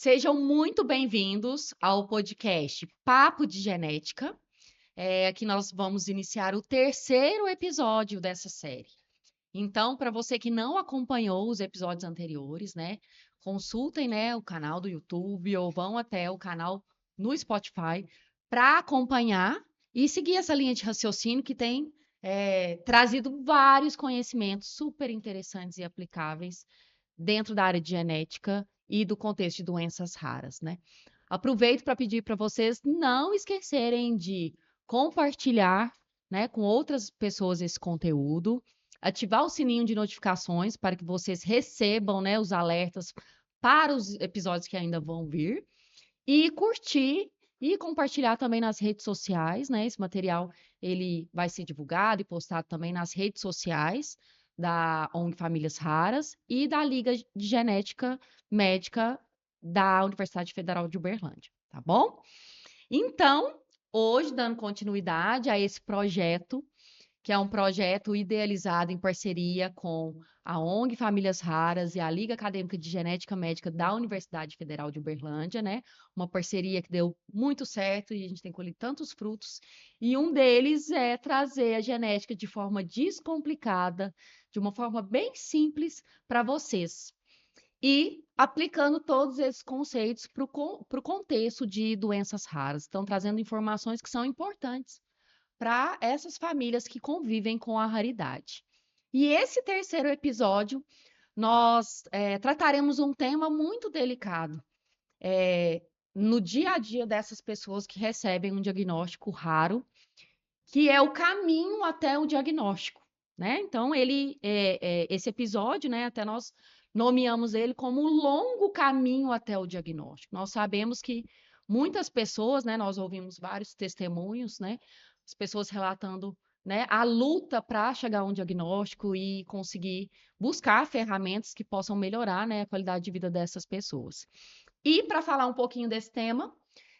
Sejam muito bem-vindos ao podcast Papo de Genética. Aqui nós vamos iniciar o terceiro episódio dessa série. Então, para você que não acompanhou os episódios anteriores, né, consultem, né, o canal do YouTube ou vão até o canal no Spotify para acompanhar e seguir essa linha de raciocínio que tem trazido vários conhecimentos super interessantes e aplicáveis dentro da área de genética e do contexto de doenças raras, né? Aproveito para pedir para vocês não esquecerem de compartilhar, né, com outras pessoas esse conteúdo, ativar o sininho de notificações para que vocês recebam, né, os alertas para os episódios que ainda vão vir e curtir e compartilhar também nas redes sociais, né? Esse material ele vai ser divulgado e postado também nas redes sociais da ONG Famílias Raras e da Liga de Genética Médica da Universidade Federal de Uberlândia, tá bom? Então, hoje, dando continuidade a esse projeto, que é um projeto idealizado em parceria com a ONG Famílias Raras e a Liga Acadêmica de Genética Médica da Universidade Federal de Uberlândia, né? Uma parceria que deu muito certo e a gente tem colhido tantos frutos. E um deles é trazer a genética de forma descomplicada, de uma forma bem simples para vocês. E aplicando todos esses conceitos para o contexto de doenças raras. Estão trazendo informações que são importantes para essas famílias que convivem com a raridade. E esse terceiro episódio, nós trataremos um tema muito delicado no dia a dia dessas pessoas que recebem um diagnóstico raro, que é o caminho até o diagnóstico, né? Então, esse episódio, né, até nós nomeamos ele como um longo caminho até o diagnóstico. Nós sabemos que muitas pessoas, né, nós ouvimos vários testemunhos, né, as pessoas relatando, né, a luta para chegar a um diagnóstico e conseguir buscar ferramentas que possam melhorar, né, a qualidade de vida dessas pessoas. E para falar um pouquinho desse tema,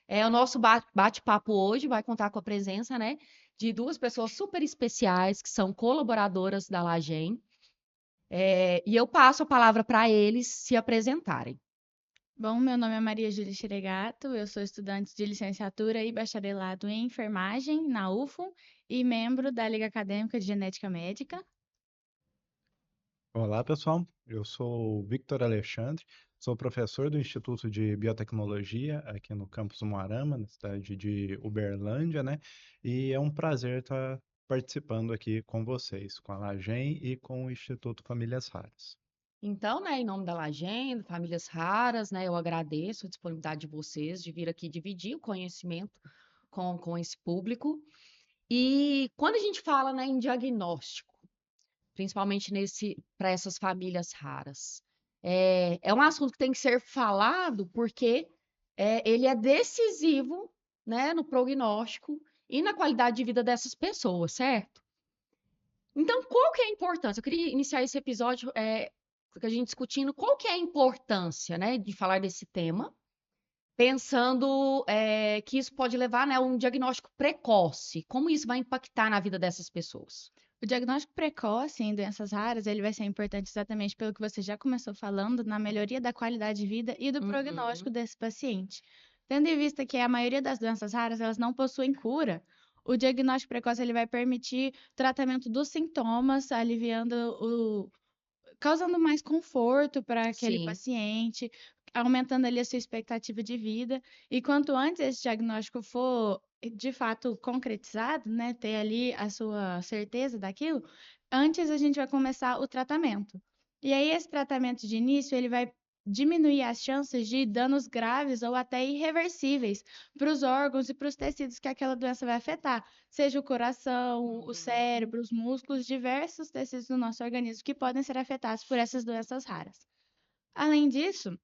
o nosso bate-papo hoje vai contar com a presença, né, de duas pessoas super especiais que são colaboradoras da Lagem. E eu passo a palavra para eles se apresentarem. Bom, meu nome é Maria Júlia Xeregato, eu sou estudante de licenciatura e bacharelado em enfermagem na UFO e membro da Liga Acadêmica de Genética Médica. Olá, pessoal. Eu sou o Victor Alexandre, sou professor do Instituto de Biotecnologia aqui no campus Umuarama, na cidade de Uberlândia, né? E é um prazer estar participando aqui com vocês, com a Lagem e com o Instituto Famílias Raras. Então, né, em nome da Lagem, Famílias Raras, né, eu agradeço a disponibilidade de vocês de vir aqui dividir o conhecimento com esse público. E quando a gente fala, né, em diagnóstico, principalmente para essas famílias raras. É um assunto que tem que ser falado porque ele é decisivo, né, no prognóstico e na qualidade de vida dessas pessoas, certo? Então, qual que é a importância? Eu queria iniciar esse episódio com a gente discutindo qual que é a importância, né, de falar desse tema, pensando que isso pode levar, né, a um diagnóstico precoce. Como isso vai impactar na vida dessas pessoas? O diagnóstico precoce em doenças raras, ele vai ser importante exatamente pelo que você já começou falando, na melhoria da qualidade de vida e do prognóstico Uhum. desse paciente. Tendo em vista que a maioria das doenças raras, elas não possuem cura, o diagnóstico precoce ele vai permitir tratamento dos sintomas, aliviando causando mais conforto para aquele Sim. paciente, aumentando ali a sua expectativa de vida. E quanto antes esse diagnóstico for de fato concretizado, né, ter ali a sua certeza daquilo, antes a gente vai começar o tratamento. E aí esse tratamento de início, ele vai diminuir as chances de danos graves ou até irreversíveis para os órgãos e para os tecidos que aquela doença vai afetar, seja o coração, o Uhum. cérebro, os músculos, diversos tecidos do nosso organismo que podem ser afetados por essas doenças raras. Além disso,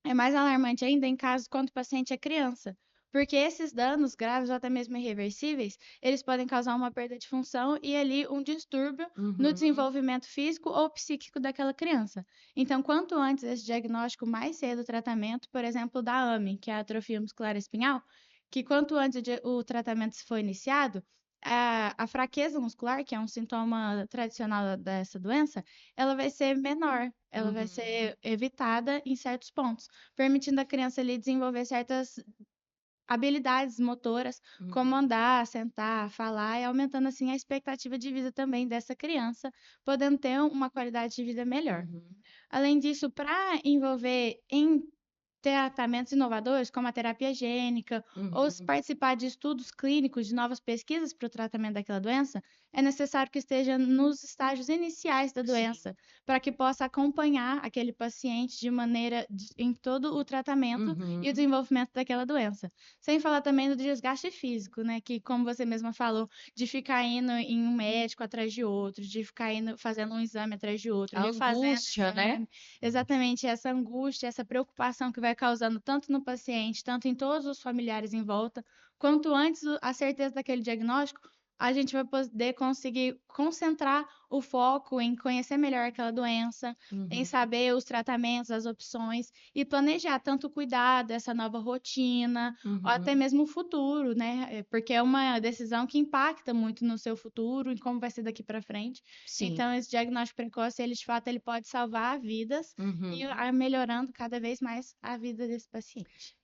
é mais alarmante ainda em casos quando o paciente é criança, porque esses danos graves ou até mesmo irreversíveis, eles podem causar uma perda de função e ali um distúrbio no Uhum. desenvolvimento físico ou psíquico daquela criança. Então, quanto antes esse diagnóstico, mais cedo o tratamento, por exemplo, da AME, que é a atrofia muscular espinhal, que quanto antes o tratamento for iniciado, a fraqueza muscular, que é um sintoma tradicional dessa doença, ela vai ser menor, ela vai Uhum. ser evitada em certos pontos, permitindo a criança ali desenvolver certas habilidades motoras, como Uhum. andar, sentar, falar, e aumentando assim a expectativa de vida também dessa criança, podendo ter uma qualidade de vida melhor. Uhum. Além disso, para envolver em tratamentos inovadores, como a terapia gênica, ou se Uhum. participar de estudos clínicos de novas pesquisas para o tratamento daquela doença, é necessário que esteja nos estágios iniciais da Sim. doença, para que possa acompanhar aquele paciente em todo o tratamento e o Uhum. desenvolvimento daquela doença. Sem falar também do desgaste físico, né? Que, como você mesma falou, de ficar indo em um médico atrás de outro, de ficar indo fazendo um exame atrás de outro, A refazendo angústia, né? exame. Exatamente, essa angústia, essa preocupação que vai causando tanto no paciente, tanto em todos os familiares em volta, quanto antes a certeza daquele diagnóstico, a gente vai poder conseguir concentrar o foco em conhecer melhor aquela doença, em Uhum. saber os tratamentos, as opções e planejar tanto o cuidado, essa nova rotina, ou até Uhum. mesmo o futuro, né? Porque é uma decisão que impacta muito no seu futuro e como vai ser daqui para frente. Sim. Então, esse diagnóstico precoce, ele de fato, ele pode salvar vidas e Uhum. melhorando cada vez mais a vida desse paciente.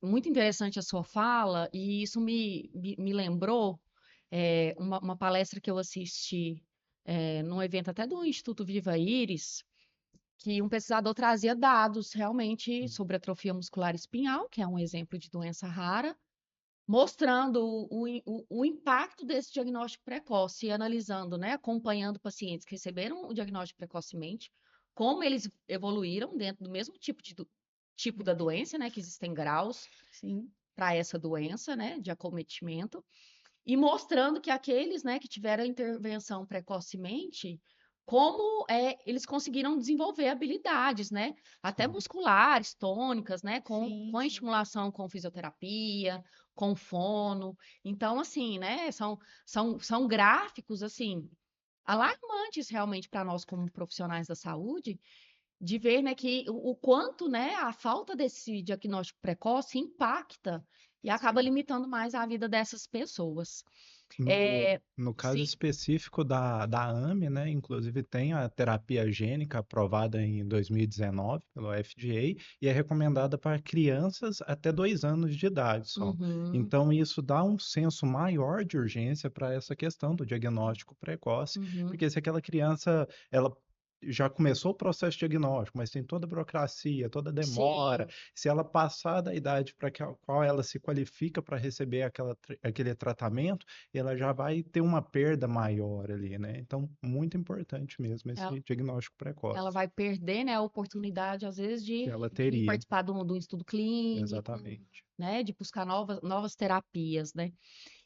Muito interessante a sua fala, e isso me lembrou uma palestra que eu assisti num evento até do Instituto Viva Iris, que um pesquisador trazia dados realmente sobre atrofia muscular espinhal, que é um exemplo de doença rara, mostrando o impacto desse diagnóstico precoce e analisando, né, acompanhando pacientes que receberam o diagnóstico precocemente, como eles evoluíram dentro do mesmo tipo da doença, né, que existem graus Sim, para essa doença, né, de acometimento, e mostrando que aqueles, né, que tiveram a intervenção precocemente, como eles conseguiram desenvolver habilidades, né, até Sim. musculares, tônicas, né, com a sim. estimulação com fisioterapia, com fono. Então, assim, né, são gráficos, assim, alarmantes realmente para nós como profissionais da saúde, de ver, né, que o quanto, né, a falta desse diagnóstico precoce impacta e acaba limitando mais a vida dessas pessoas. No, É, no caso sim. específico da AME, né, inclusive tem a terapia gênica aprovada em 2019 pelo FDA e é recomendada para crianças até 2 anos de idade só. Uhum, Então, isso dá um senso maior de urgência para essa questão do diagnóstico precoce, uhum. porque se aquela criança, ela já começou o processo diagnóstico, mas tem toda a burocracia, toda a demora, Sim, se ela passar da idade para qual ela se qualifica para receber aquele tratamento, ela já vai ter uma perda maior ali, né? Então, muito importante mesmo ela, esse diagnóstico ela precoce vai perder, né, a oportunidade, às vezes, que ela de teria. participar de um estudo clínico, Exatamente. né, de buscar novas terapias, né?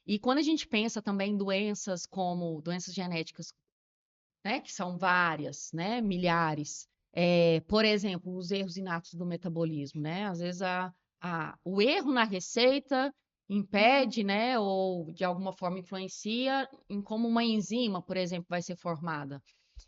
E quando a gente pensa também em doenças como doenças genéticas, né, que são várias, né, milhares. Por exemplo, os erros inatos do metabolismo, né? Às vezes o erro na receita impede, né, ou de alguma forma influencia em como uma enzima, por exemplo, vai ser formada.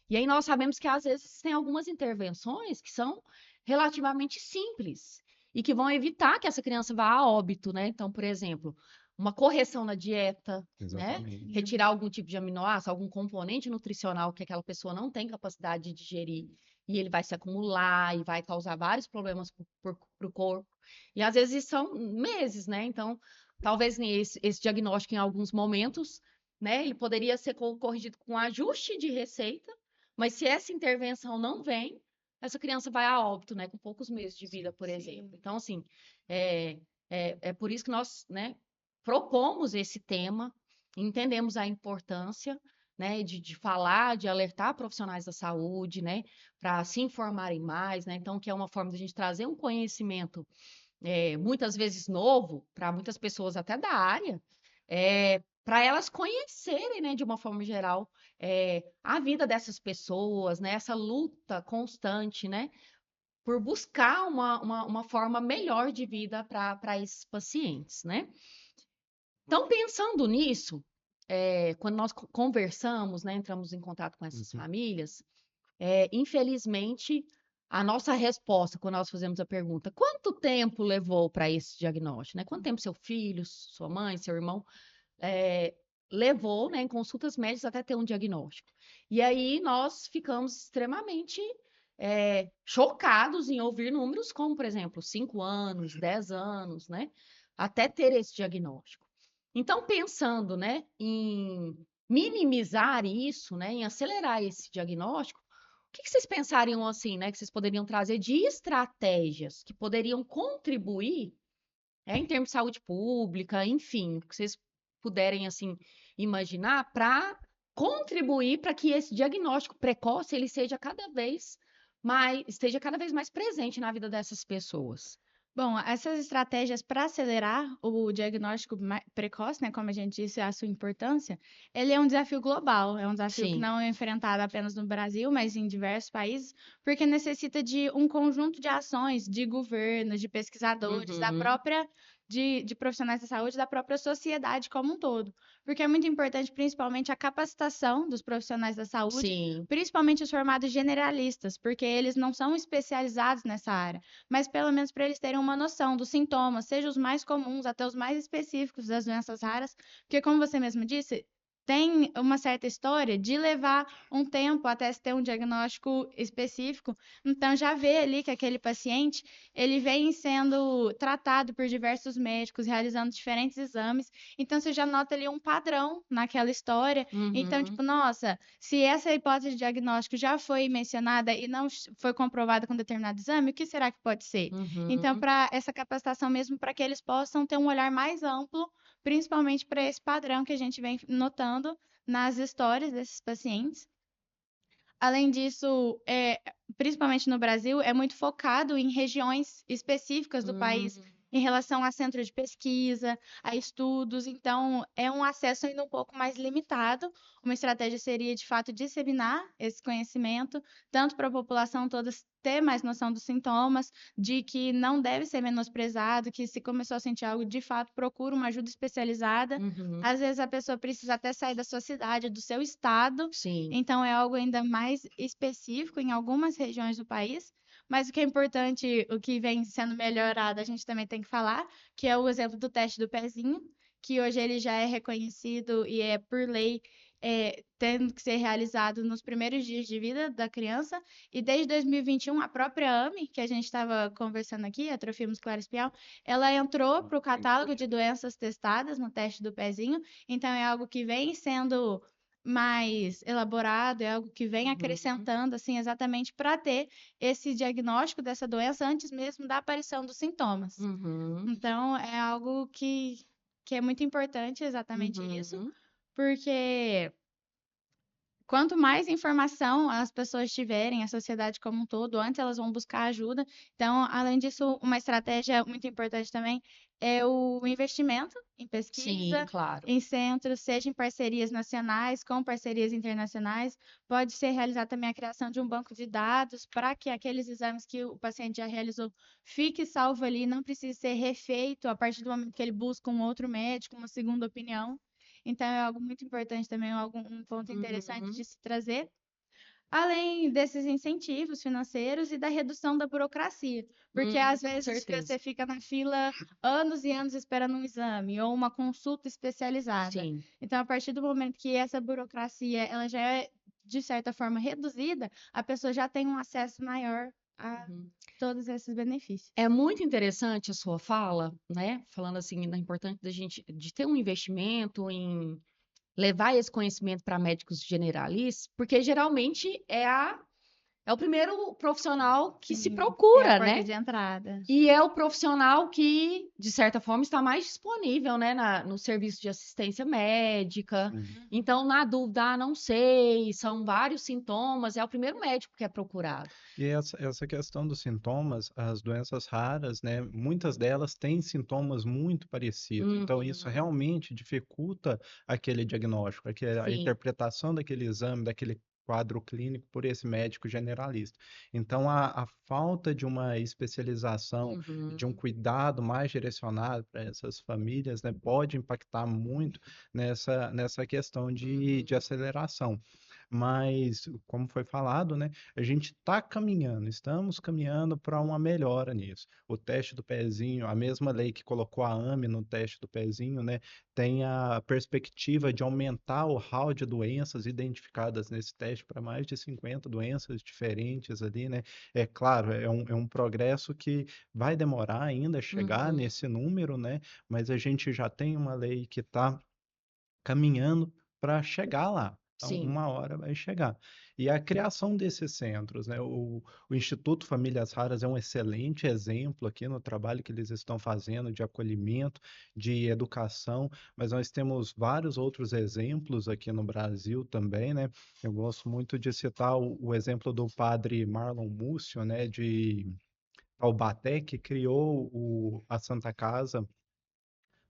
E aí nós sabemos que às vezes tem algumas intervenções que são relativamente simples e que vão evitar que essa criança vá a óbito, né? Então, por exemplo, uma correção na dieta, né? Exatamente. Retirar algum tipo de aminoácido, algum componente nutricional que aquela pessoa não tem capacidade de digerir e ele vai se acumular e vai causar vários problemas para o corpo. E às vezes são meses, né? Então, talvez esse diagnóstico em alguns momentos, né? Ele poderia ser corrigido com ajuste de receita, mas se essa intervenção não vem, essa criança vai a óbito, né, com poucos meses de vida, Sim. por exemplo. Sim. Então, assim, é, é por isso que nós, né, propomos esse tema, entendemos a importância, né, de falar, de alertar profissionais da saúde, né, para se informarem mais, né, então, que é uma forma de a gente trazer um conhecimento muitas vezes novo, para muitas pessoas até da área, para elas conhecerem, né, de uma forma geral, a vida dessas pessoas, né, essa luta constante, né, por buscar uma forma melhor de vida para esses pacientes, né? Então, pensando nisso, quando nós conversamos, né, entramos em contato com essas Uhum. famílias, infelizmente, a nossa resposta, quando nós fazemos a pergunta, quanto tempo levou para esse diagnóstico, né? Quanto tempo seu filho, sua mãe, seu irmão eh, levou, né, em consultas médicas até ter um diagnóstico. E aí nós ficamos extremamente chocados em ouvir números como, por exemplo, 5 anos, 10 anos, né, até ter esse diagnóstico. Então, pensando, né, em minimizar isso, né, em acelerar esse diagnóstico, o que que vocês pensariam assim, né, que vocês poderiam trazer de estratégias que poderiam contribuir, em termos de saúde pública, enfim, o que vocês puderem assim imaginar para contribuir para que esse diagnóstico precoce ele esteja cada vez mais presente na vida dessas pessoas. Bom, essas estratégias para acelerar o diagnóstico precoce, né, como a gente disse, a sua importância, ele é um desafio global, é um desafio que Sim. não é enfrentado apenas no Brasil, mas em diversos países, porque necessita de um conjunto de ações de governos, de pesquisadores, da Uhum. própria de profissionais da saúde, da própria sociedade como um todo. Porque é muito importante, principalmente, a capacitação dos profissionais da saúde, Sim. principalmente os formados generalistas, porque eles não são especializados nessa área, mas pelo menos para eles terem uma noção dos sintomas, seja os mais comuns até os mais específicos das doenças raras, porque como você mesmo disse, tem uma certa história de levar um tempo até se ter um diagnóstico específico. Então já vê ali que aquele paciente, ele vem sendo tratado por diversos médicos, realizando diferentes exames. Então você já nota ali um padrão naquela história. Então, Uhum. tipo, nossa, se essa hipótese de diagnóstico já foi mencionada e não foi comprovada com determinado exame, o que será que pode ser? Então, Uhum. para essa capacitação mesmo, para que eles possam ter um olhar mais amplo, principalmente para esse padrão que a gente vem notando nas histórias desses pacientes. Além disso, principalmente no Brasil, é muito focado em regiões específicas do país Hum. em relação a centro de pesquisa, a estudos, então é um acesso ainda um pouco mais limitado. Uma estratégia seria, de fato, disseminar esse conhecimento, tanto para a população toda ter mais noção dos sintomas, de que não deve ser menosprezado, que se começou a sentir algo, de fato, procura uma ajuda especializada. Uhum. Às vezes a pessoa precisa até sair da sua cidade, do seu estado, Sim. então é algo ainda mais específico em algumas regiões do país, mas o que é importante, o que vem sendo melhorado, a gente também tem que falar, que é o exemplo do teste do pezinho, que hoje ele já é reconhecido e é por lei tendo que ser realizado nos primeiros dias de vida da criança, e desde 2021 a própria AME, que a gente estava conversando aqui, a atrofia muscular espiral, ela entrou para o catálogo de doenças testadas no teste do pezinho, então é algo que vem sendo mais elaborado, é algo que vem Uhum. acrescentando, assim, exatamente para ter esse diagnóstico dessa doença antes mesmo da aparição dos sintomas. Uhum. Então, é algo que é muito importante, exatamente isso, Uhum. porque quanto mais informação as pessoas tiverem, a sociedade como um todo, antes elas vão buscar ajuda. Então, além disso, uma estratégia muito importante também é o investimento em Sim, pesquisa, claro. em centros, seja em parcerias nacionais, com parcerias internacionais. Pode ser realizada também a criação de um banco de dados para que aqueles exames que o paciente já realizou fique salvo ali, não precise ser refeito a partir do momento que ele busca um outro médico, uma segunda opinião. Então, é algo muito importante também, um ponto interessante Uhum. de se trazer, além desses incentivos financeiros e da redução da burocracia. Porque às Com vezes certeza. você fica na fila anos e anos esperando um exame ou uma consulta especializada. Sim. Então, a partir do momento que essa burocracia ela já é, de certa forma, reduzida, a pessoa já tem um acesso maior a Uhum. todos esses benefícios. É muito interessante a sua fala, né? Falando assim da importância da gente de ter um investimento em levar esse conhecimento para médicos generalistas, porque geralmente é o primeiro profissional que se Sim, é a procura, porta né? de entrada. E é o profissional que, de certa forma, está mais disponível, né, no serviço de assistência médica. Sim. Uhum. Então, na dúvida, não sei, são vários sintomas, é o primeiro médico que é procurado. E essa questão dos sintomas, as doenças raras, né, muitas delas têm sintomas muito parecidos. Então, isso Uhum. realmente dificulta aquele diagnóstico, a Sim. interpretação daquele exame, daquele quadro clínico por esse médico generalista. Então, a falta de uma especialização, de um Uhum. cuidado mais direcionado para essas famílias, né, pode impactar muito nessa questão de Uhum. aceleração. mas, como foi falado, né, a gente estamos caminhando para uma melhora nisso. O teste do pezinho, a mesma lei que colocou a AME no teste do pezinho, né, tem a perspectiva de aumentar o rol de doenças identificadas nesse teste para mais de 50 doenças diferentes ali, né? É claro, é um progresso que vai demorar ainda a chegar Uhum. nesse número, né? Mas a gente já tem uma lei que está caminhando para chegar lá. Então, Sim. uma hora vai chegar. E a criação desses centros, né? O Instituto Famílias Raras é um excelente exemplo aqui no trabalho que eles estão fazendo de acolhimento, de educação, mas nós temos vários outros exemplos aqui no Brasil também, né? Eu gosto muito de citar o exemplo do padre Marlon Múcio, né? De Taubaté, que criou a Santa Casa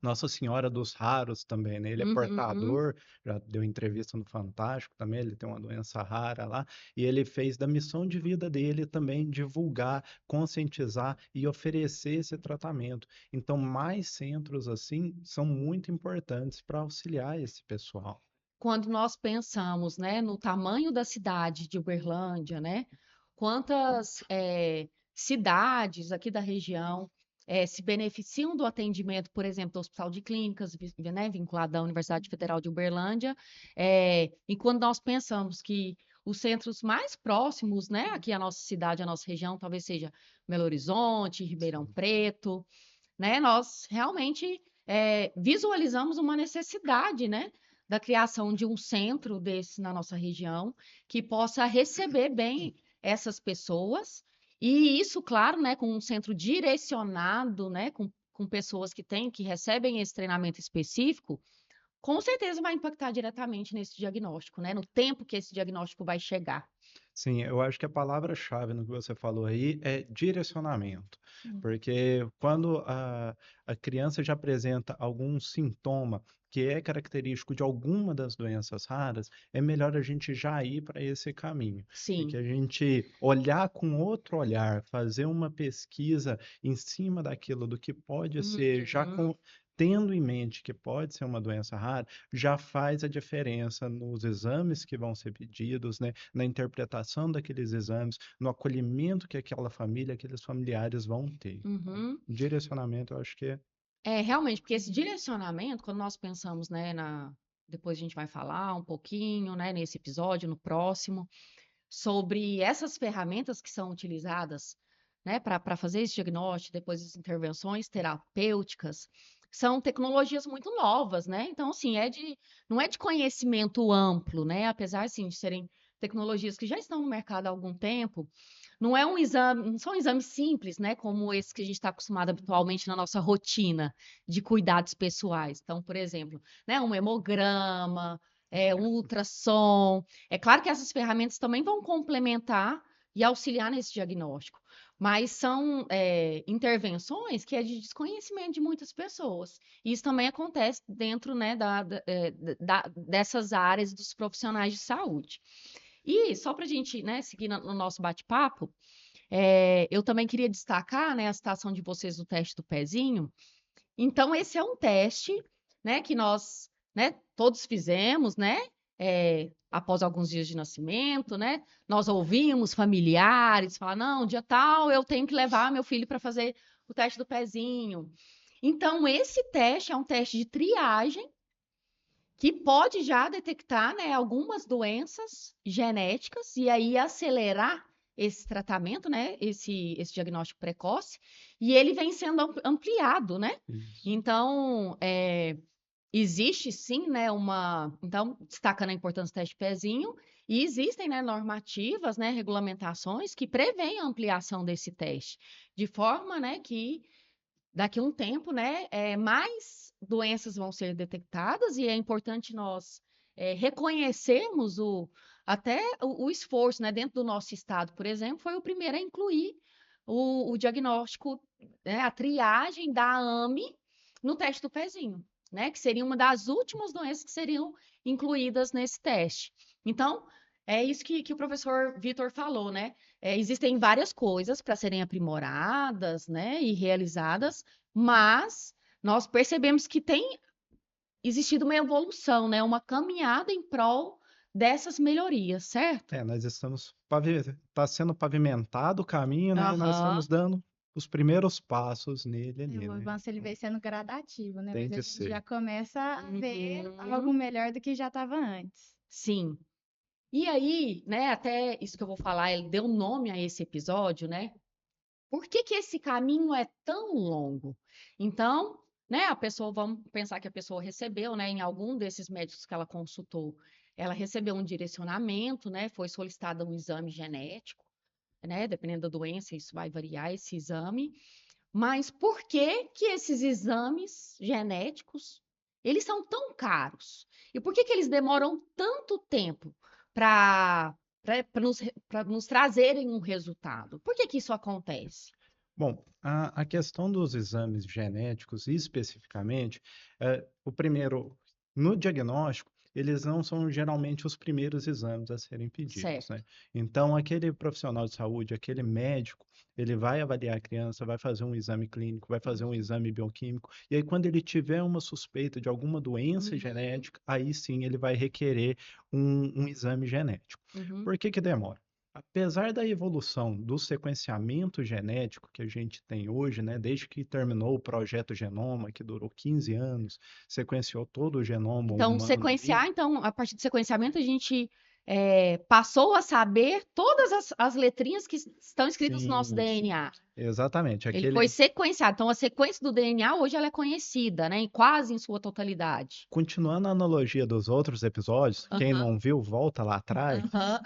Nossa Senhora dos Raros também, né? Ele é Uhum. portador, já deu entrevista no Fantástico também, ele tem uma doença rara lá, e ele fez da missão de vida dele também divulgar, conscientizar e oferecer esse tratamento. Então, mais centros assim são muito importantes para auxiliar esse pessoal. Quando nós pensamos, né, no tamanho da cidade de Uberlândia, né, quantas cidades aqui da região se beneficiam do atendimento, por exemplo, do Hospital de Clínicas, né, vinculado à Universidade Federal de Uberlândia, e quando nós pensamos que os centros mais próximos, né, aqui à nossa cidade, à nossa região, talvez seja Belo Horizonte, Ribeirão Sim. Preto, né, nós realmente visualizamos uma necessidade, né, da criação de um centro desse na nossa região, que possa receber bem essas pessoas, e isso, claro, né, com um centro direcionado, né, com pessoas que recebem esse treinamento específico, com certeza vai impactar diretamente nesse diagnóstico, né, no tempo que esse diagnóstico vai chegar. Sim, eu acho que a palavra-chave no que você falou aí é direcionamento, Sim. porque quando a criança já apresenta algum sintoma que é característico de alguma das doenças raras, é melhor a gente já ir para esse caminho, e que Sim. a gente olhar com outro olhar, fazer uma pesquisa em cima daquilo do que pode ser, Uhum. tendo em mente que pode ser uma doença rara, já faz a diferença nos exames que vão ser pedidos, né? Na interpretação daqueles exames, no acolhimento que aquela família, aqueles familiares vão ter. Então, Uhum. direcionamento, eu acho que é. Realmente, porque esse direcionamento, quando nós pensamos, né, depois a gente vai falar um pouquinho, né, nesse episódio, no próximo, sobre essas ferramentas que são utilizadas, né, para fazer esse diagnóstico, depois as intervenções terapêuticas, são tecnologias muito novas, né? Então, assim, não é de conhecimento amplo, né? Apesar, assim, de serem tecnologias que já estão no mercado há algum tempo, não é um exame, não são exames simples, né? Como esse que a gente está acostumado habitualmente na nossa rotina de cuidados pessoais. Então, por exemplo, né, um hemograma, um ultrassom. É claro que essas ferramentas também vão complementar e auxiliar nesse diagnóstico, mas são intervenções que é de desconhecimento de muitas pessoas. E isso também acontece dentro, né, dessas áreas dos profissionais de saúde. E só para a gente, né, seguir no nosso bate-papo, eu também queria destacar, né, a citação de vocês do teste do pezinho. Então, esse é um teste, né, que nós, né, todos fizemos, né, após alguns dias de nascimento, né, nós ouvimos familiares falar, não, dia tal eu tenho que levar meu filho para fazer o teste do pezinho. Então, esse teste é um teste de triagem que pode já detectar, né, algumas doenças genéticas e aí acelerar esse tratamento, né, esse diagnóstico precoce, e ele vem sendo ampliado, né? Isso. Então, existe sim, né, então, destacando a importância do teste de pezinho, e existem, né, normativas, né, regulamentações que prevêem a ampliação desse teste, de forma, né, que daqui a um tempo, né, mais doenças vão ser detectadas e é importante nós reconhecermos até o esforço, né, dentro do nosso estado, por exemplo, foi o primeiro a incluir o diagnóstico, né, a triagem da AME no teste do pezinho, né, que seria uma das últimas doenças que seriam incluídas nesse teste. Então, é isso que o professor Vitor falou, né? Existem várias coisas para serem aprimoradas, né, e realizadas, mas nós percebemos que tem existido uma evolução, né, uma caminhada em prol dessas melhorias, certo? Nós estamos tá sendo pavimentado o caminho, né? Nós Aham. estamos dando os primeiros passos nele É, ali, o né? avanço ele vai sendo gradativo, né? Tem Mas a que gente já ser. começa a ver algo Uhum. melhor do que já estava antes. Sim. E aí, né, até isso que eu vou falar, ele deu nome a esse episódio, né? Por que que esse caminho é tão longo? Então, né, a pessoa, vamos pensar que a pessoa recebeu, né, em algum desses médicos que ela consultou, ela recebeu um direcionamento, né, foi solicitado um exame genético, né, dependendo da doença, isso vai variar esse exame. Mas por que que esses exames genéticos, eles são tão caros? E por que que eles demoram tanto tempo para para nos trazerem um resultado? Por que que isso acontece? Bom, a questão dos exames genéticos, especificamente, o primeiro, no diagnóstico, eles não são geralmente os primeiros exames a serem pedidos, Certo. né? Então, aquele profissional de saúde, aquele médico, ele vai avaliar a criança, vai fazer um exame clínico, vai fazer um Uhum, exame bioquímico, e aí, quando ele tiver uma suspeita de alguma doença uhum, genética, aí sim ele vai requerer um exame genético. uhum. Por que que demora? Apesar da evolução do sequenciamento genético que a gente tem hoje, né, desde que terminou o projeto Genoma, que durou 15 anos, sequenciou todo o genoma Então, humano ali, sequenciar, então, a partir do sequenciamento, a gente passou a saber todas as letrinhas que estão escritas no nosso sim, DNA. exatamente, Ele foi aquele sequenciado. Então, a sequência do DNA hoje ela é conhecida, né? Quase em sua totalidade. continuando a analogia dos outros episódios, quem Aham, não viu, volta lá atrás. aham.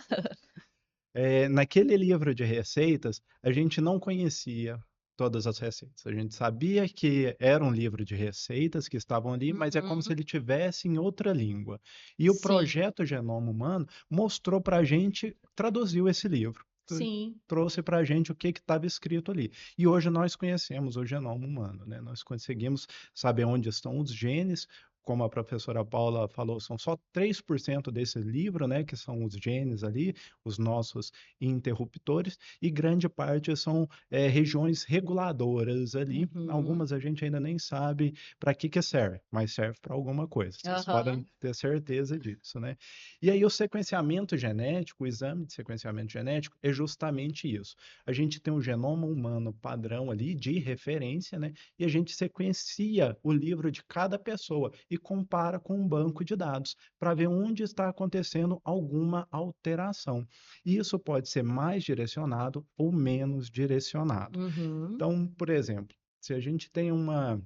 Naquele livro de receitas, a gente não conhecia todas as receitas. A gente sabia que era um livro de receitas que estavam ali, mas é como se Uhum. ele tivesse em outra língua. E o Sim, projeto Genoma Humano mostrou para a gente, traduziu esse livro, sim. trouxe para a gente o que estava escrito ali. E hoje nós conhecemos o genoma humano, né? Nós conseguimos saber onde estão os genes. Como a professora Paula falou, são só 3% desse livro, né, que são os genes ali, os nossos interruptores, e grande parte são regiões reguladoras ali. Uhum. Algumas a gente ainda nem sabe para que serve, mas serve para alguma coisa. Vocês podem Aham. ter certeza disso, né? E aí o sequenciamento genético, o exame de sequenciamento genético é justamente isso. A gente tem um genoma humano padrão ali de referência, né? E a gente sequencia o livro de cada pessoa e compara com um banco de dados para ver onde está acontecendo alguma alteração. E isso pode ser mais direcionado ou menos direcionado. Uhum. Então, por exemplo, se a gente tem uma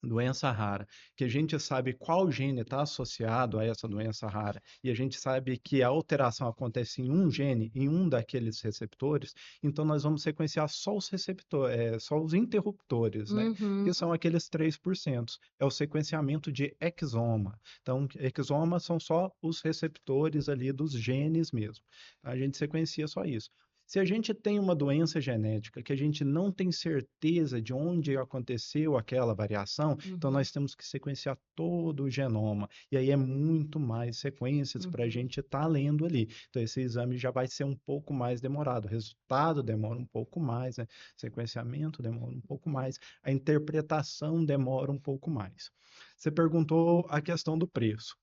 doença rara, que a gente sabe qual gene está associado a essa doença rara, e a gente sabe que a alteração acontece em um gene, em um daqueles receptores, então nós vamos sequenciar só os receptores, só os interruptores, né? Que Uhum. são aqueles 3%. É o sequenciamento de exoma. Então, exoma são só os receptores ali dos genes mesmo. A gente sequencia só isso. Se a gente tem uma doença genética que a gente não tem certeza de onde aconteceu aquela variação, então Uhum. nós temos que sequenciar todo o genoma. E aí é muito mais sequências para a Uhum. gente estar lendo ali. Então esse exame já vai ser um pouco mais demorado. O resultado demora um pouco mais, né? Sequenciamento demora um pouco mais. A interpretação demora um pouco mais. Você perguntou a questão do preço.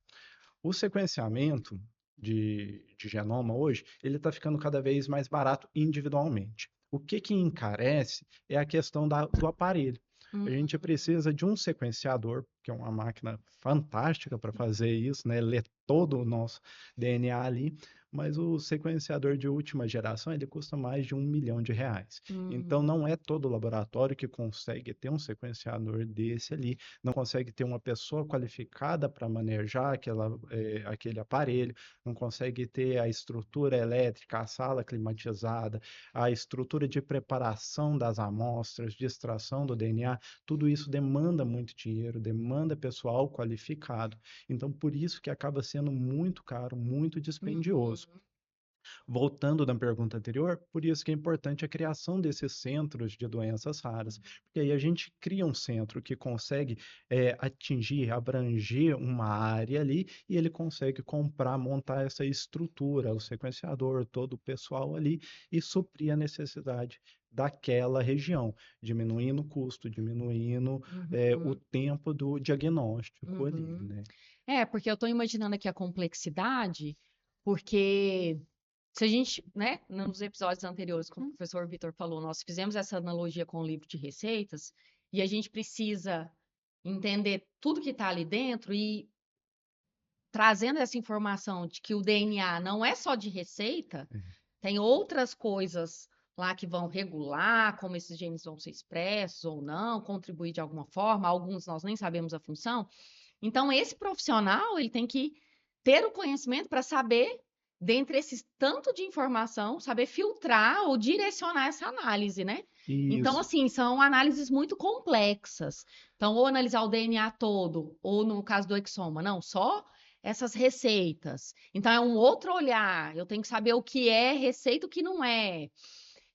O sequenciamento de genoma hoje, ele está ficando cada vez mais barato individualmente. O que que encarece é a questão do aparelho. A Uhum. gente precisa de um sequenciador, que é uma máquina fantástica para fazer isso, né? Ler todo o nosso DNA ali, mas o sequenciador de última geração, ele custa mais de R$ 1 milhão. Então, Uhum. não é todo laboratório que consegue ter um sequenciador desse ali, não consegue ter uma pessoa qualificada para manejar aquele aparelho, não consegue ter a estrutura elétrica, a sala climatizada, a estrutura de preparação das amostras, de extração do DNA, tudo isso demanda muito dinheiro, demanda pessoal qualificado. Então, por isso que acaba sendo muito caro, muito Uhum. dispendioso. Voltando na pergunta anterior, por isso que é importante a criação desses centros de doenças raras, porque aí a gente cria um centro que consegue atingir, abranger uma área ali e ele consegue comprar, montar essa estrutura, o sequenciador, todo o pessoal ali e suprir a necessidade daquela região, diminuindo o custo, diminuindo o Uhum. tempo do diagnóstico ali, Uhum. né? É, porque eu estou imaginando aqui a complexidade, Porque se a gente, né, nos episódios anteriores, como o professor Vitor falou, nós fizemos essa analogia com o livro de receitas e a gente precisa entender tudo que está ali dentro e trazendo essa informação de que o DNA não é só de receita, tem outras coisas lá que vão regular como esses genes vão ser expressos ou não, contribuir de alguma forma, alguns nós nem sabemos a função. Então, esse profissional, ele tem que ter o conhecimento para saber, dentre esses tanto de informação, saber filtrar ou direcionar essa análise, né? Então, Isso. assim, são análises muito complexas. Então, ou analisar o DNA todo, ou no caso do exoma, não, só essas receitas. Então, é um outro olhar. Eu tenho que saber o que é receita e o que não é.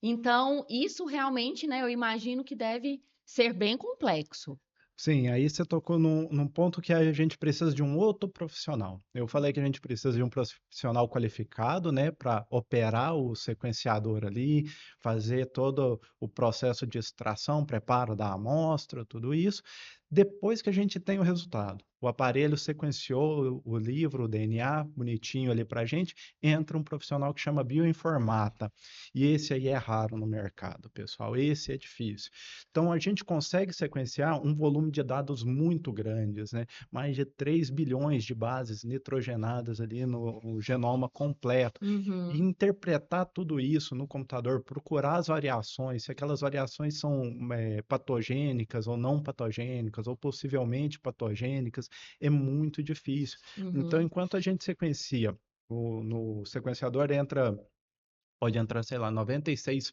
Então, isso realmente, né, eu imagino que deve ser bem complexo. Sim, aí você tocou num ponto que a gente precisa de um outro profissional. Eu falei que a gente precisa de um profissional qualificado, né, para operar o sequenciador ali, fazer todo o processo de extração, preparo da amostra, tudo isso. Depois que a gente tem o resultado, o aparelho sequenciou o livro, o DNA, bonitinho ali para a gente, entra um profissional que chama bioinformata. E esse aí é raro no mercado, pessoal. Esse é difícil. Então, a gente consegue sequenciar um volume de dados muito grandes, né? Mais de 3 bilhões de bases nitrogenadas ali no genoma completo. E Uhum. interpretar tudo isso no computador, procurar as variações, se aquelas variações são patogênicas ou não patogênicas, ou possivelmente patogênicas, é muito difícil. Então, Uhum, enquanto a gente sequencia, no sequenciador pode entrar, sei lá, 96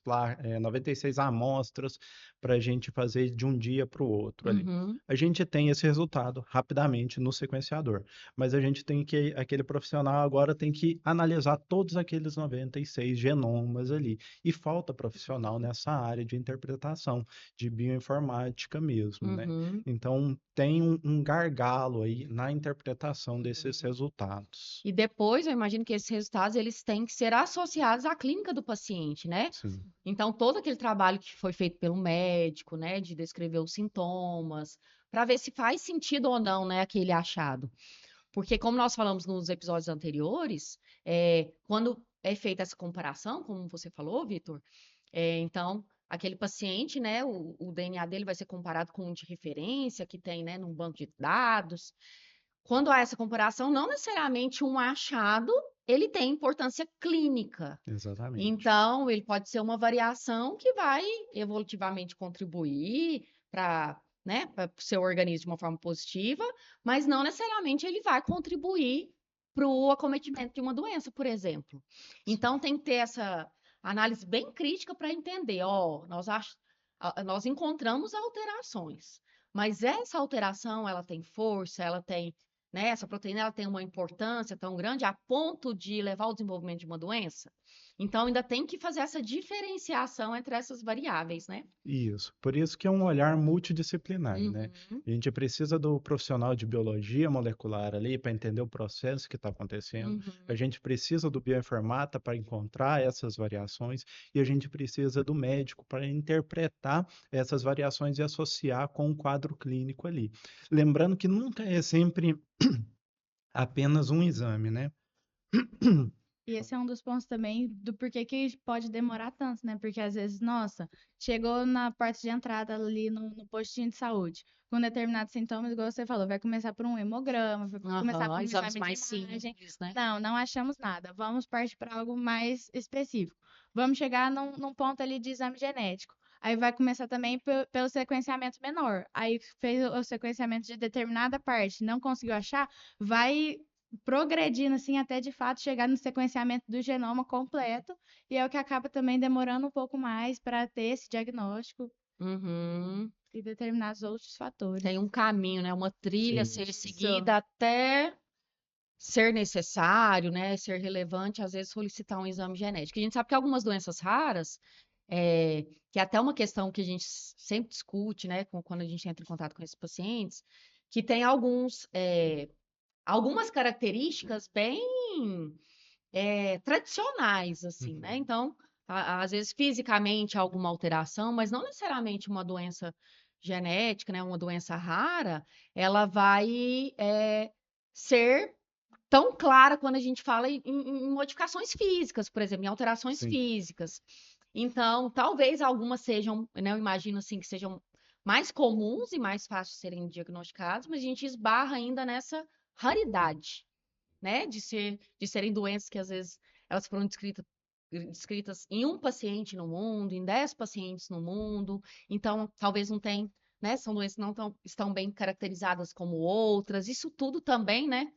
amostras para a gente fazer de um dia para o outro ali. uhum, A gente tem esse resultado rapidamente no sequenciador, mas a gente tem que, aquele profissional agora tem que analisar todos aqueles 96 genomas ali. E falta profissional nessa área de interpretação, de bioinformática mesmo, né? uhum. Então, tem um gargalo aí na interpretação desses resultados. E depois, eu imagino que esses resultados eles têm que ser associados à clínica do paciente, né? Sim. Então, todo aquele trabalho que foi feito pelo médico, né, de descrever os sintomas, para ver se faz sentido ou não, né, aquele achado. Porque, como nós falamos nos episódios anteriores, quando é feita essa comparação, como você falou, Vitor, então, aquele paciente, né, o DNA dele vai ser comparado com um de referência que tem, né, num banco de dados. Quando há essa comparação, não necessariamente um achado, ele tem importância clínica. Exatamente. Então, ele pode ser uma variação que vai evolutivamente contribuir para, né, para o seu organismo de uma forma positiva, mas não necessariamente ele vai contribuir para o acometimento de uma doença, por exemplo. Sim. Então, tem que ter essa análise bem crítica para entender, ó, nós encontramos alterações, mas essa alteração, ela tem força, ela tem, né, essa proteína, ela tem uma importância tão grande a ponto de levar ao desenvolvimento de uma doença? Então, ainda tem que fazer essa diferenciação entre essas variáveis, né? Isso. Por isso que é um olhar multidisciplinar, né? Uhum, A gente precisa do profissional de biologia molecular ali para entender o processo que está acontecendo. A uhum, gente precisa do bioinformata para encontrar essas variações e a gente precisa do médico para interpretar essas variações e associar com o quadro clínico ali. Lembrando que nunca é sempre apenas um exame, né? E esse é um dos pontos também do porquê que pode demorar tanto, né? Porque às vezes, nossa, chegou na parte de entrada ali no postinho de saúde, com determinados sintomas, igual você falou, vai começar por um hemograma, vai começar aham, por um exames exame de mais imagem. simples, né? Não, não achamos nada. Vamos partir para algo mais específico. Vamos chegar num ponto ali de exame genético. Aí vai começar também pelo sequenciamento menor. Aí fez o sequenciamento de determinada parte, não conseguiu achar, vai progredindo assim até de fato chegar no sequenciamento do genoma completo, e é o que acaba também demorando um pouco mais para ter esse diagnóstico Uhum. e determinados outros fatores. Tem um caminho, né? Uma trilha a Sim. ser Isso. seguida até ser necessário, né? Ser relevante, às vezes, solicitar um exame genético. A gente sabe que algumas doenças raras, que é até uma questão que a gente sempre discute, né? Quando a gente entra em contato com esses pacientes, que tem algumas características bem tradicionais, assim, né? Uhum. Então, às vezes fisicamente alguma alteração, mas não necessariamente uma doença genética, né? Uma doença rara, ela vai ser tão clara quando a gente fala em modificações físicas, por exemplo, em alterações Sim. físicas. Então, talvez algumas sejam, né, eu imagino assim, que sejam mais comuns e mais fáceis de serem diagnosticados, mas a gente esbarra ainda nessa raridade, né, de serem doenças que às vezes elas foram descritas em um paciente no mundo, em 10 pacientes no mundo, então talvez não tem, né, são doenças que não estão bem caracterizadas como outras, isso tudo também, né,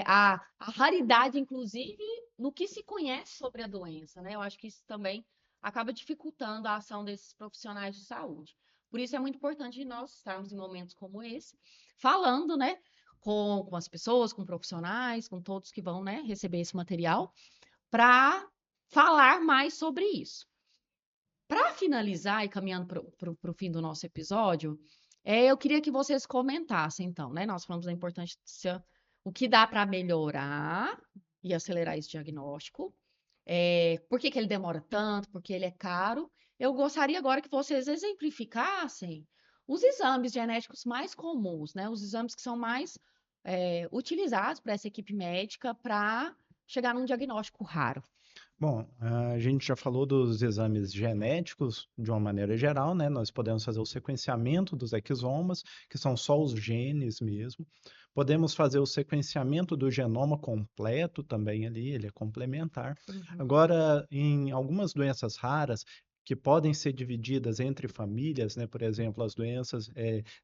a raridade, inclusive, no que se conhece sobre a doença, né, eu acho que isso também acaba dificultando a ação desses profissionais de saúde. Por isso é muito importante nós estarmos em momentos como esse, falando, né, com as pessoas, com profissionais, com todos que vão, né, receber esse material, para falar mais sobre isso. Para finalizar e caminhando para o fim do nosso episódio, eu queria que vocês comentassem, então, né? Nós falamos da importância, o que dá para melhorar e acelerar esse diagnóstico, por que que ele demora tanto, por que ele é caro. Eu gostaria agora que vocês exemplificassem os exames genéticos mais comuns, né? Os exames que são mais utilizados para essa equipe médica para chegar num diagnóstico raro. Bom, a gente já falou dos exames genéticos de uma maneira geral, né? Nós podemos fazer o sequenciamento dos exomas, que são só os genes mesmo. Podemos fazer o sequenciamento do genoma completo também ali, ele é complementar. Uhum, Agora, em algumas doenças raras, que podem ser divididas entre famílias, né? Por exemplo, as doenças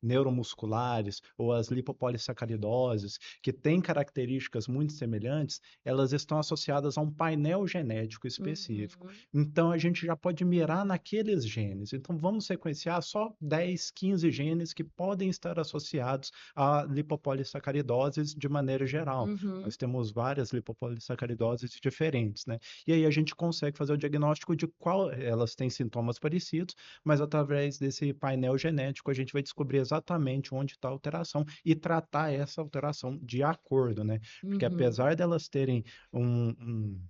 neuromusculares ou as lipopolissacaridoses, que têm características muito semelhantes, elas estão associadas a um painel genético específico. uhum, Então, a gente já pode mirar naqueles genes. Então, vamos sequenciar só 10, 15 genes que podem estar associados a lipopolissacaridoses de maneira geral. uhum, Nós temos várias lipopolissacaridoses diferentes, né? E aí a gente consegue fazer o diagnóstico de qual elas têm sintomas parecidos, mas através desse painel genético a gente vai descobrir exatamente onde está a alteração e tratar essa alteração de acordo, né? Porque uhum, apesar delas terem um, um,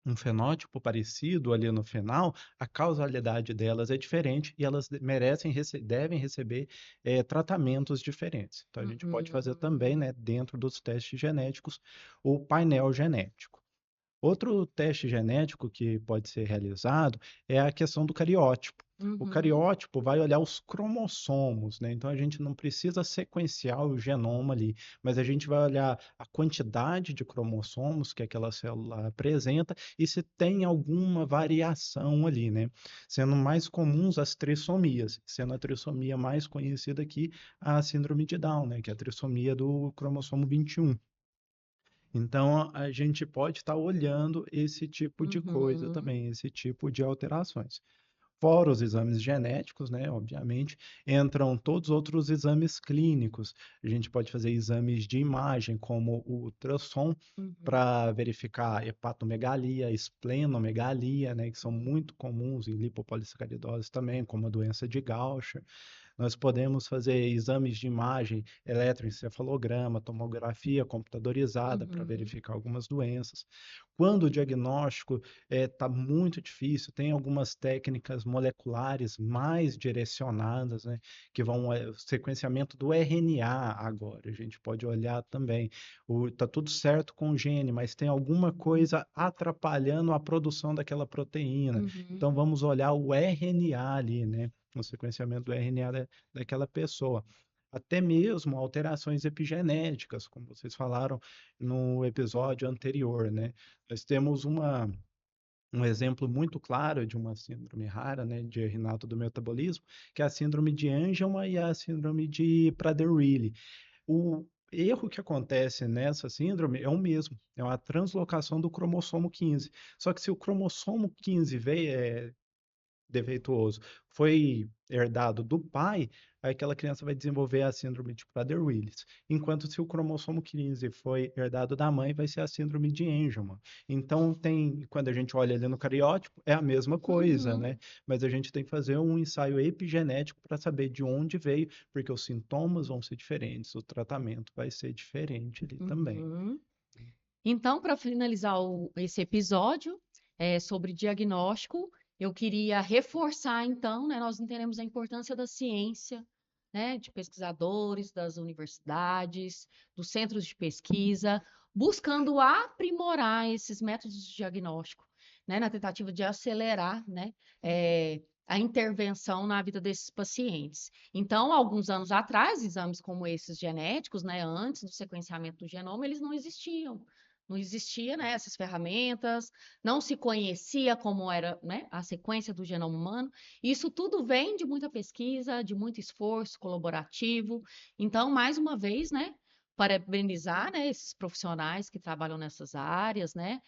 um fenótipo parecido ali no final, a causalidade delas é diferente e elas devem receber tratamentos diferentes. Então, a gente pode fazer também, uhum, né, dentro dos testes genéticos, o painel genético. Outro teste genético que pode ser realizado é a questão do cariótipo. O uhum, cariótipo vai olhar os cromossomos, né? Então a gente não precisa sequenciar o genoma ali, mas a gente vai olhar a quantidade de cromossomos que aquela célula apresenta e se tem alguma variação ali, né? Sendo mais comuns as trissomias, sendo a trissomia mais conhecida aqui a síndrome de Down, né? Que é a trissomia do cromossomo 21. Então, a gente pode estar olhando esse tipo de coisa uhum, também, esse tipo de alterações. Fora os exames genéticos, né, obviamente, entram todos os outros exames clínicos. A gente pode fazer exames de imagem, como o ultrassom, uhum, para verificar hepatomegalia, esplenomegalia, né, que são muito comuns em lipopolissacaridose também, como a doença de Gaucher. Nós podemos fazer exames de imagem, eletroencefalograma, tomografia computadorizada para uhum, verificar algumas doenças. Quando o diagnóstico está muito difícil, tem algumas técnicas moleculares mais direcionadas, né, que vão sequenciamento do RNA agora. A gente pode olhar também. Está tudo certo com o gene, mas tem alguma coisa atrapalhando a produção daquela proteína. uhum, Então vamos olhar o RNA ali, né? O sequenciamento do RNA daquela pessoa. Até mesmo alterações epigenéticas, como vocês falaram no episódio anterior, né? Nós temos um exemplo muito claro de uma síndrome rara, né, de Renato do metabolismo, que é a síndrome de Angelman e a síndrome de Prader-Willi. O erro que acontece nessa síndrome é o mesmo, é uma translocação do cromossomo 15. Só que se o cromossomo 15 veio, defeituoso foi herdado do pai, aí aquela criança vai desenvolver a síndrome de Prader-Willi. Enquanto se o cromossomo 15 foi herdado da mãe, vai ser a síndrome de Angelman. Então tem, quando a gente olha ali no cariótipo, é a mesma coisa, uhum, né? Mas a gente tem que fazer um ensaio epigenético para saber de onde veio, porque os sintomas vão ser diferentes, o tratamento vai ser diferente ali também. uhum. Então, para finalizar esse episódio sobre diagnóstico, eu queria reforçar, então, né, nós entendemos a importância da ciência, né, de pesquisadores, das universidades, dos centros de pesquisa, buscando aprimorar esses métodos de diagnóstico, né, na tentativa de acelerar, né, a intervenção na vida desses pacientes. Então, alguns anos atrás, exames como esses genéticos, né, antes do sequenciamento do genoma, eles não existiam. Não existia, né, essas ferramentas, não se conhecia como era, né, a sequência do genoma humano. Isso tudo vem de muita pesquisa, de muito esforço colaborativo. Então, mais uma vez, né, parabenizar, né, esses profissionais que trabalham nessas áreas, né,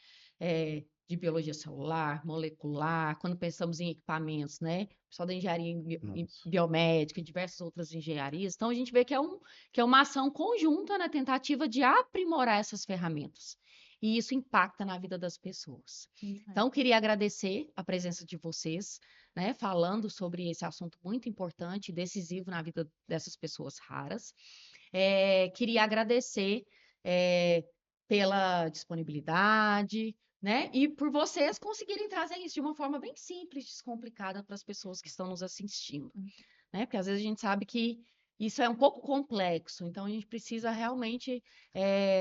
de biologia celular, molecular, quando pensamos em equipamentos, né, pessoal da engenharia Nossa. biomédica e diversas outras engenharias. Então, a gente vê que é uma ação conjunta na tentativa de aprimorar essas ferramentas. E isso impacta na vida das pessoas. Então, queria agradecer a presença de vocês, né, falando sobre esse assunto muito importante e decisivo na vida dessas pessoas raras. Queria agradecer pela disponibilidade, né? E por vocês conseguirem trazer isso de uma forma bem simples, descomplicada para as pessoas que estão nos assistindo, né? Porque às vezes a gente sabe que isso é um pouco complexo, então a gente precisa realmente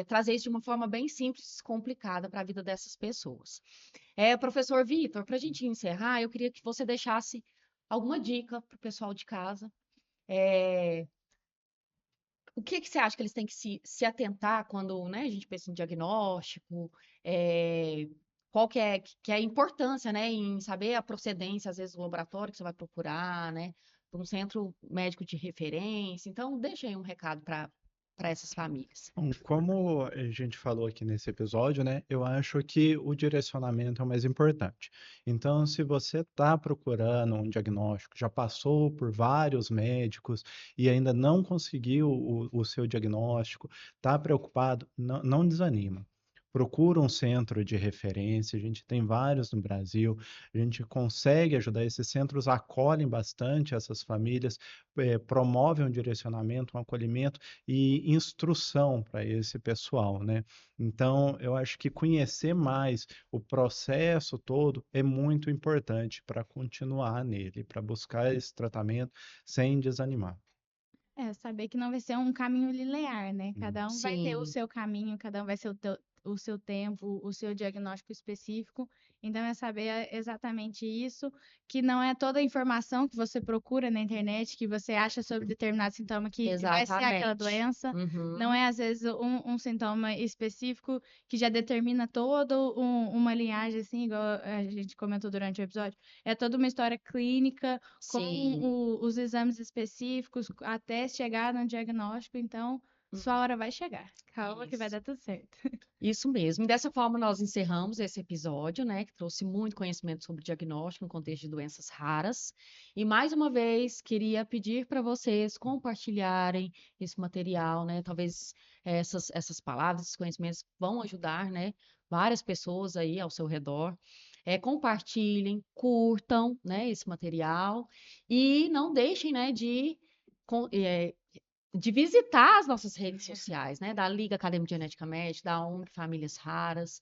trazer isso de uma forma bem simples, descomplicada para a vida dessas pessoas. Professor Vitor, para a gente encerrar, eu queria que você deixasse alguma dica para o pessoal de casa. O que que você acha que eles têm que se atentar quando, né, a gente pensa em diagnóstico? Eh, Qual que é a importância, né, em saber a procedência, às vezes, do laboratório que você vai procurar, né, para um centro médico de referência. Então, deixa aí um recado para essas famílias. Bom, como a gente falou aqui nesse episódio, né, eu acho que o direcionamento é o mais importante. Então, se você está procurando um diagnóstico, já passou por vários médicos e ainda não conseguiu o seu diagnóstico, está preocupado, não desanima. Procura um centro de referência, a gente tem vários no Brasil, a gente consegue ajudar, esses centros acolhem bastante essas famílias, promovem um direcionamento, um acolhimento e instrução para esse pessoal, né? Então, eu acho que conhecer mais o processo todo é muito importante para continuar nele, para buscar esse tratamento sem desanimar. Saber que não vai ser um caminho linear, né? Cada um vai ter o Sim, seu caminho, cada um vai ter o seu tempo, o seu diagnóstico específico. Então, é saber exatamente isso, que não é toda a informação que você procura na internet, que você acha sobre determinado sintoma que vai ser aquela exatamente. doença. Não Uhum. é, às vezes, um sintoma específico que já determina toda uma linhagem, assim, igual a gente comentou durante o episódio. É toda uma história clínica com Sim. os exames específicos até chegar no diagnóstico, então sua hora vai chegar. Calma que vai Isso. dar tudo certo. Isso mesmo. E dessa forma, nós encerramos esse episódio, né, que trouxe muito conhecimento sobre diagnóstico no contexto de doenças raras. E mais uma vez, queria pedir para vocês compartilharem esse material, né? Talvez essas palavras, esses conhecimentos vão ajudar, né, várias pessoas aí ao seu redor. Compartilhem, curtam, né, esse material e não deixem, né, con- é, de visitar as nossas redes sociais, né, da Liga Acadêmica de Genética Médica, da ONG Famílias Raras,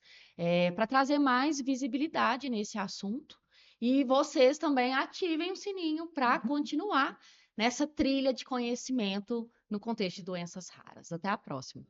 para trazer mais visibilidade nesse assunto. E vocês também ativem o sininho para continuar nessa trilha de conhecimento no contexto de doenças raras. Até a próxima.